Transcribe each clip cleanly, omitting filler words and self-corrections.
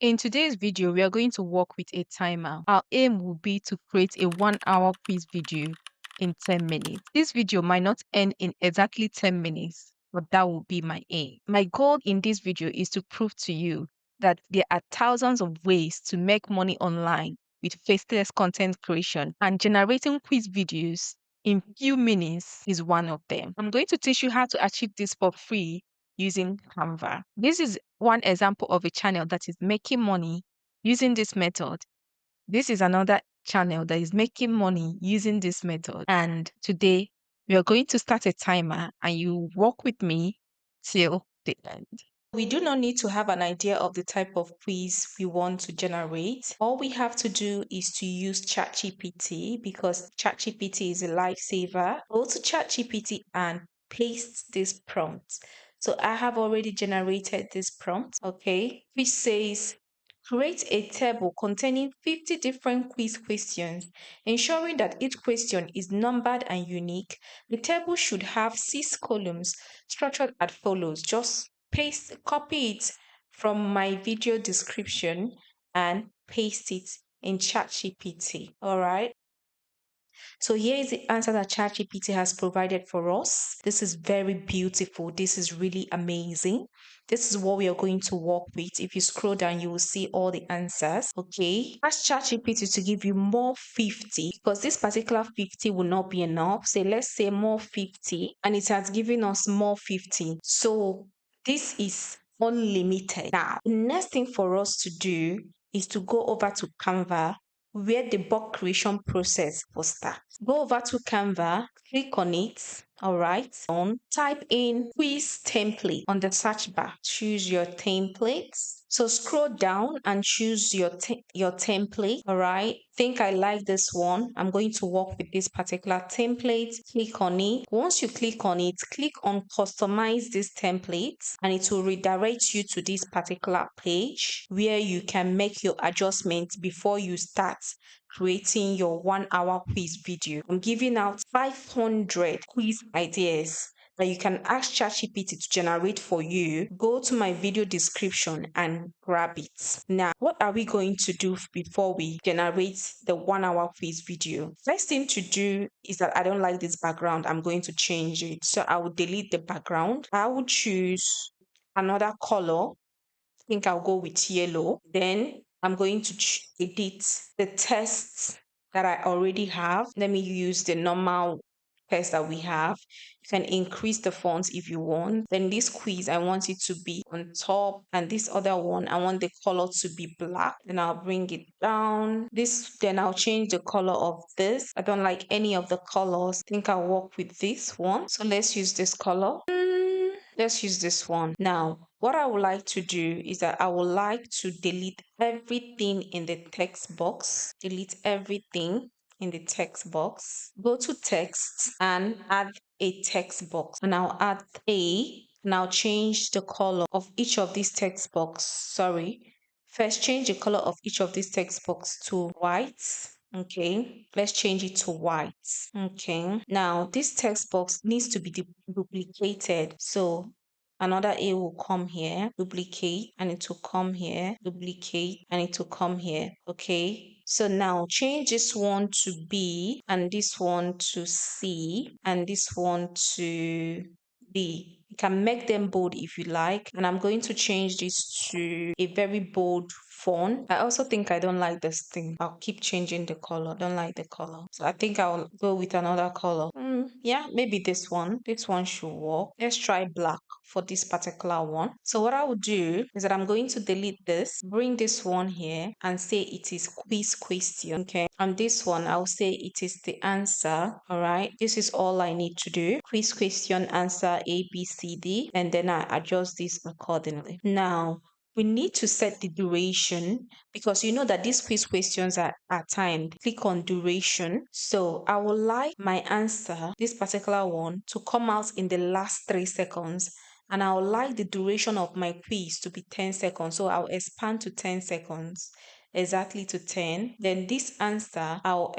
In today's video, we are going to work with a timer. Our aim will be to create a 1 hour quiz video in 10 minutes. This video might not end in exactly 10 minutes, but that will be my aim. My goal in this video is to prove to you that there are thousands of ways to make money online with faceless content creation, and generating quiz videos in few minutes is one of them. I'm going to teach you how to achieve this for free using Canva. This is one example of a channel that is making money using this method. This is another channel that is making money using this method. And today we are going to start a timer and you walk with me till the end. We do not need to have an idea of the type of quiz we want to generate. All we have to do is to use Chatgpt, because Chatgpt is a lifesaver. Go to Chatgpt and paste this prompt. So I have already generated this prompt, okay, which says create a table containing 50 different quiz questions, ensuring that each question is numbered and unique. The table should have 6 columns structured as follows. Just copy it from my video description and paste it in ChatGPT. All right. So here is the answer that ChatGPT has provided for us. This is very beautiful. This is really amazing. This is what we are going to work with. If you scroll down, you will see all the answers. Okay. Ask ChatGPT to give you more 50, because this particular 50 will not be enough. So let's say more 50, and it has given us more 50. So this is unlimited. Now, the next thing for us to do is to go over to Canva, where the bulk creation process will start. Go over to Canva, click on it, all right. Type in quiz template on the search bar. Choose your templates. So scroll down and choose your template, all right. Think I like this one. I'm going to work with this particular template. Click on it. Once you click on it, click on customize this template, and it will redirect you to this particular page where you can make your adjustments before you start creating your 1 hour quiz video. I'm giving out 500 quiz ideas that you can ask ChatGPT to generate for you. Go to my video description and grab it. Now, what are we going to do before we generate the 1 hour quiz video? First thing to do is that I don't like this background. I'm going to change it. So I will delete the background. I will choose another color. I think I'll go with yellow. Then I'm going to edit the tests that I already have. Let me use the normal text that we have. You can increase the fonts if you want. Then this quiz, I want it to be on top, and this other one, I want the color to be black. Then I'll bring it down. Then I'll change the color of this. I don't like any of the colors. I think I'll work with this one. So let's use this color. Let's use this one. Now, what I would like to do is that I would like to delete everything in the text box. Delete everything in the text box. Go to text and add a text box. And I'll add a, and I'll change the color of each of these text box. Sorry. First, change the color of each of these text box to white. Okay, let's change it to white. Okay, now this text box needs to be duplicated. So another A will come here, duplicate, and it will come here, duplicate, and it will come here. Okay, so now change this one to B, and this one to C, and this one to D. You can make them bold if you like, and I'm going to change this to a very bold font. I also think I don't like this thing. I'll keep changing the color. Don't like the color, so I think I'll go with another color. Yeah, maybe this one. This one should work. Let's try black for this particular one. So what I will do is that I'm going to delete this, bring this one here, and say it is quiz question. Okay, and this one I'll say it is the answer. All right, this is all I need to do. Quiz question answer A, B, C, D, and then I adjust this accordingly. Now we need to set the duration, because you know that these quiz questions are timed. Click on duration. So I would like my answer, this particular one, to come out in the last 3 seconds. And I would like the duration of my quiz to be 10 seconds. So I'll expand to 10 seconds. exactly to 10. Then this answer, I'll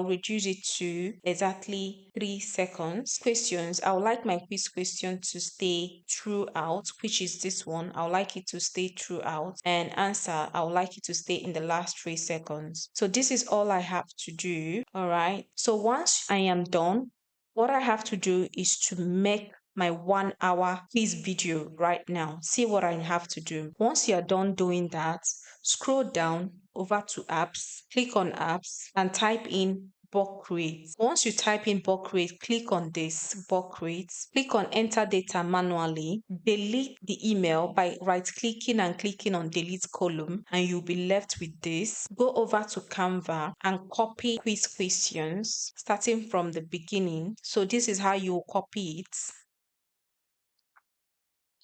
reduce it to exactly 3 seconds. Questions, I would like my quiz question to stay throughout, which is this one. I would like it to stay throughout. And answer, I would like it to stay in the last 3 seconds. So this is all I have to do. All right. So once I am done, what I have to do is to make my 1 hour quiz video right now. See what I have to do. Once you're done doing that, scroll down over to apps, click on apps and type in bulk rate. Once you type in bulk rate, click on this bulk rate, click on enter data manually, delete the email by right clicking and clicking on delete column, and you'll be left with this. Go over to Canva and copy quiz questions starting from the beginning. So this is how you copy it.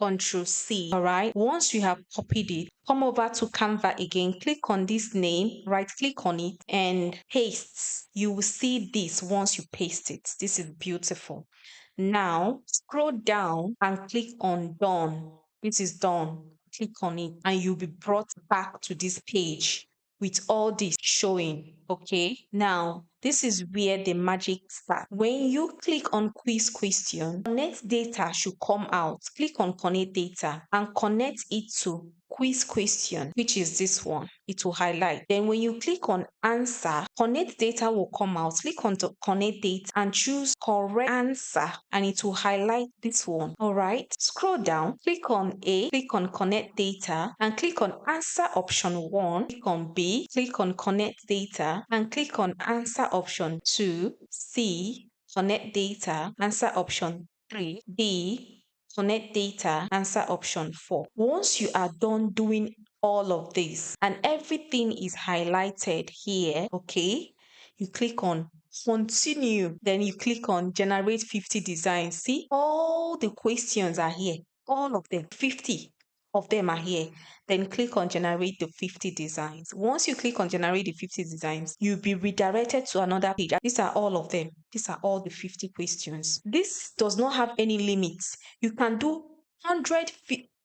Control C. All right. Once you have copied it, come over to Canva again, click on this name, right click on it and paste. You will see this once you paste it. This is beautiful. Now scroll down and click on done. This is done. Click on it and you'll be brought back to this page with all this showing. Okay. Now this is where the magic starts. When you click on quiz question, connect data should come out. Click on connect data and connect it to quiz question, which is this one. It will highlight. Then when you click on answer, connect data will come out. Click on to connect data and choose correct answer and it will highlight this one. All right. Scroll down, click on A, click on connect data and click on answer option 1. Click on B, click on connect data and click on answer option 2. C, connect data, answer option 3. D, connect data, answer option 4. Once you are done doing all of this and everything is highlighted here, okay, you click on continue, then you click on generate 50 designs. See, all the questions are here, all of them, 50 of them are here. Then click on generate the 50 designs. Once you click on generate the 50 designs, you'll be redirected to another page. These are all of them. These are all the 50 questions. This does not have any limits. You can do 100,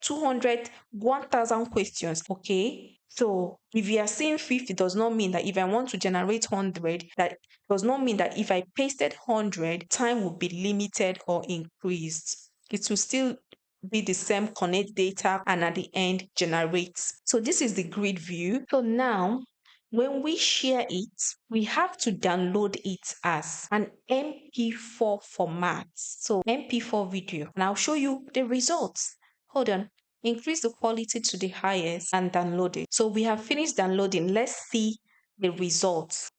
200, 1000 questions. Okay. So if you are saying 50 does not mean that if I want to generate 100, that does not mean that if I pasted 100, time will be limited or increased. It will still be the same connect data and at the end generates. So this is the grid view. So now when we share it, we have to download it as an MP4 format. So MP4 video, and I'll show you the results. Hold on. Increase the quality to the highest and download it. So we have finished downloading. Let's see the results.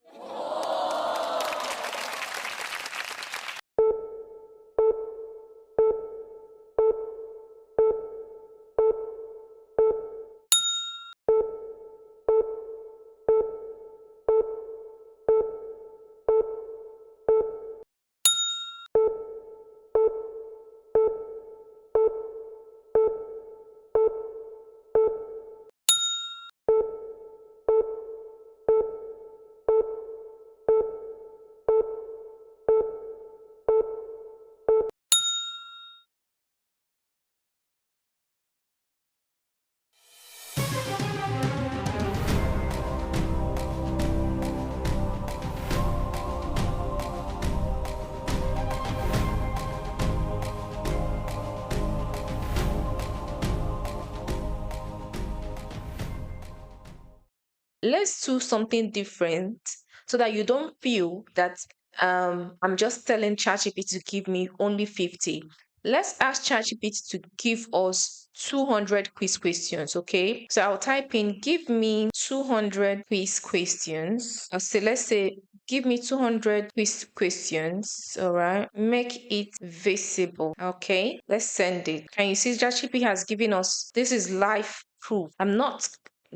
Let's do something different so that you don't feel that I'm just telling ChatGPT to give me only 50. Let's ask ChatGPT to give us 200 quiz questions, okay? So I'll type in, give me 200 quiz questions. Let's say, give me 200 quiz questions, all right? Make it visible, okay? Let's send it. Can you see ChatGPT has given us, this is live proof. I'm not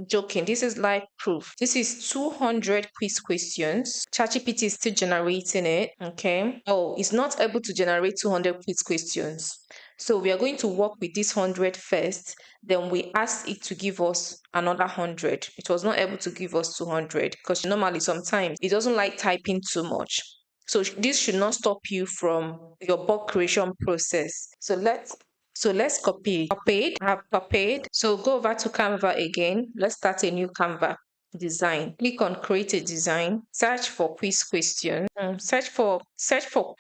joking. This is live proof. This is 200 quiz questions. ChatGPT is still generating it. Okay. Oh, it's not able to generate 200 quiz questions. So we are going to work with this 100 first. Then we ask it to give us another 100. It was not able to give us 200 because normally sometimes it doesn't like typing too much. So this should not stop you from your bulk creation process. So let's copy. Copied. I have copied. So go over to Canva again. Let's start a new Canva. design. Click on create a design. Search for quiz question. Search for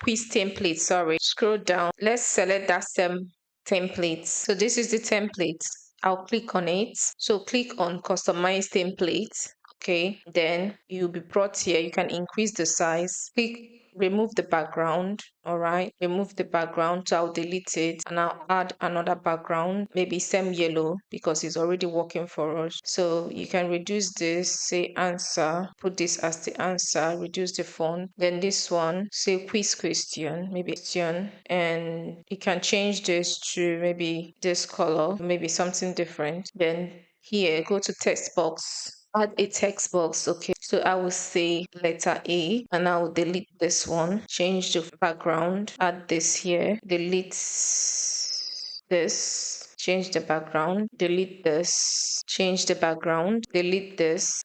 quiz template. Sorry. Scroll down. Let's select that same template. So this is the template. I'll click on it. So click on customize template. Okay, then you'll be brought here. You can increase the size. Click remove the background. All right, remove the background. So I'll delete it and I'll add another background, maybe same yellow because it's already working for us. So you can reduce this, say answer, put this as the answer, reduce the font. Then this one, say quiz question, maybe question, and you can change this to maybe this color, maybe something different. Then here, go to text box. Add a text box, okay. So I will say letter A and I will delete this one, change the background, add this here, delete this, change the background, delete this, change the background, delete this,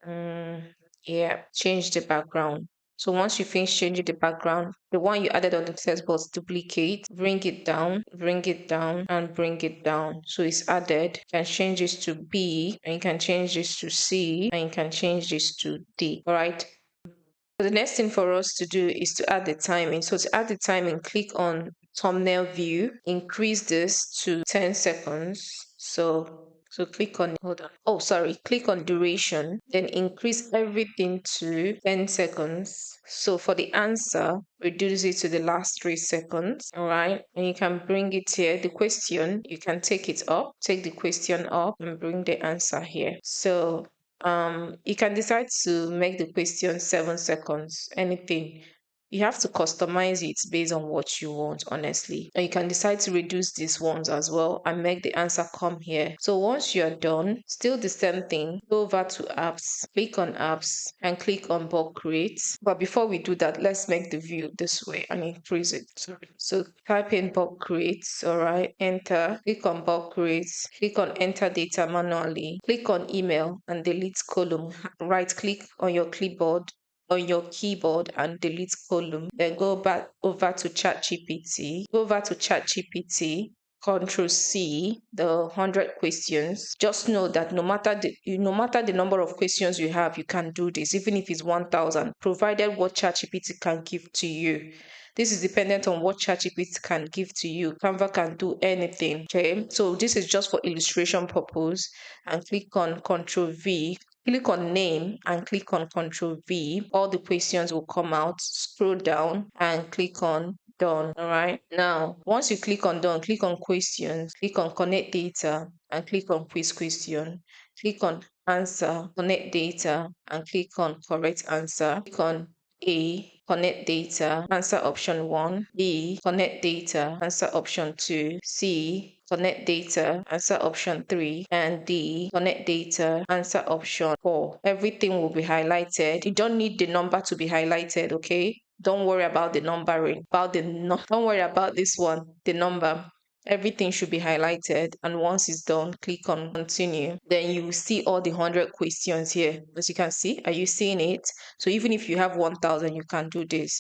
yeah, change the background. So once you finish changing the background, the one you added on the text box, duplicate, bring it down, and bring it down. So it's added. You can change this to B, and you can change this to C, and you can change this to D. All right. So the next thing for us to do is to add the timing. So to add the timing, click on thumbnail view, increase this to 10 seconds. So click on, hold on. Oh, sorry. Click on duration, then increase everything to 10 seconds. So for the answer, reduce it to the last 3 seconds. All right. And you can bring it here. The question, you can take it up, take the question up and bring the answer here. So you can decide to make the question 7 seconds, anything. You have to customize it based on what you want, honestly. And you can decide to reduce these ones as well and make the answer come here. So once you're done, still the same thing, go over to apps, click on apps and click on bulk create. But before we do that, let's make the view this way and increase it. Sorry. So type in bulk create, all right, enter, click on bulk create, click on enter data manually, click on email and delete column. Right click on your clipboard on your keyboard and delete column. Then go back over to ChatGPT. Go over to ChatGPT. Control C, the 100 questions. Just know that no matter the number of questions you have, you can do this, even if it's 1,000, provided what ChatGPT can give to you. This is dependent on what ChatGPT can give to you. Canva can do anything. Okay, so this is just for illustration purpose. And click on Control V. Click on name and click on Control V. All the questions will come out. Scroll down and click on done. All right. Now, once you click on done, click on questions, click on connect data and click on quiz question. Click on answer, connect data and click on correct answer. Click on A, connect data, answer option 1. B, connect data, answer option 2. C, connect data, answer option 3. And D, connect data, answer option 4. Everything will be highlighted. You don't need the number to be highlighted, okay? Don't worry about the numbering, don't worry about this one, the number. Everything should be highlighted, and once it's done, click on continue. Then you will see all the 100 questions here. As you can see, are you seeing it? So even if you have 1,000, you can do this.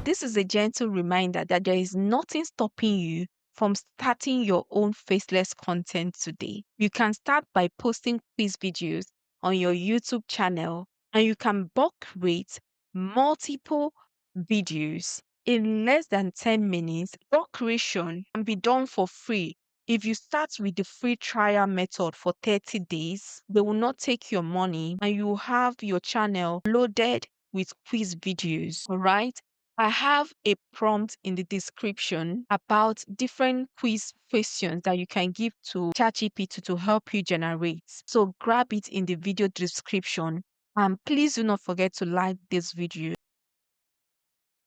This is a gentle reminder that there is nothing stopping you from starting your own faceless content today. You can start by posting quiz videos on your YouTube channel, and you can bulk rate multiple videos in less than 10 minutes. Bulk creation can be done for free. If you start with the free trial method for 30 days, they will not take your money and you will have your channel loaded with quiz videos. All right. I have a prompt in the description about different quiz questions that you can give to ChatGPT to help you generate. So grab it in the video description. And please do not forget to like this video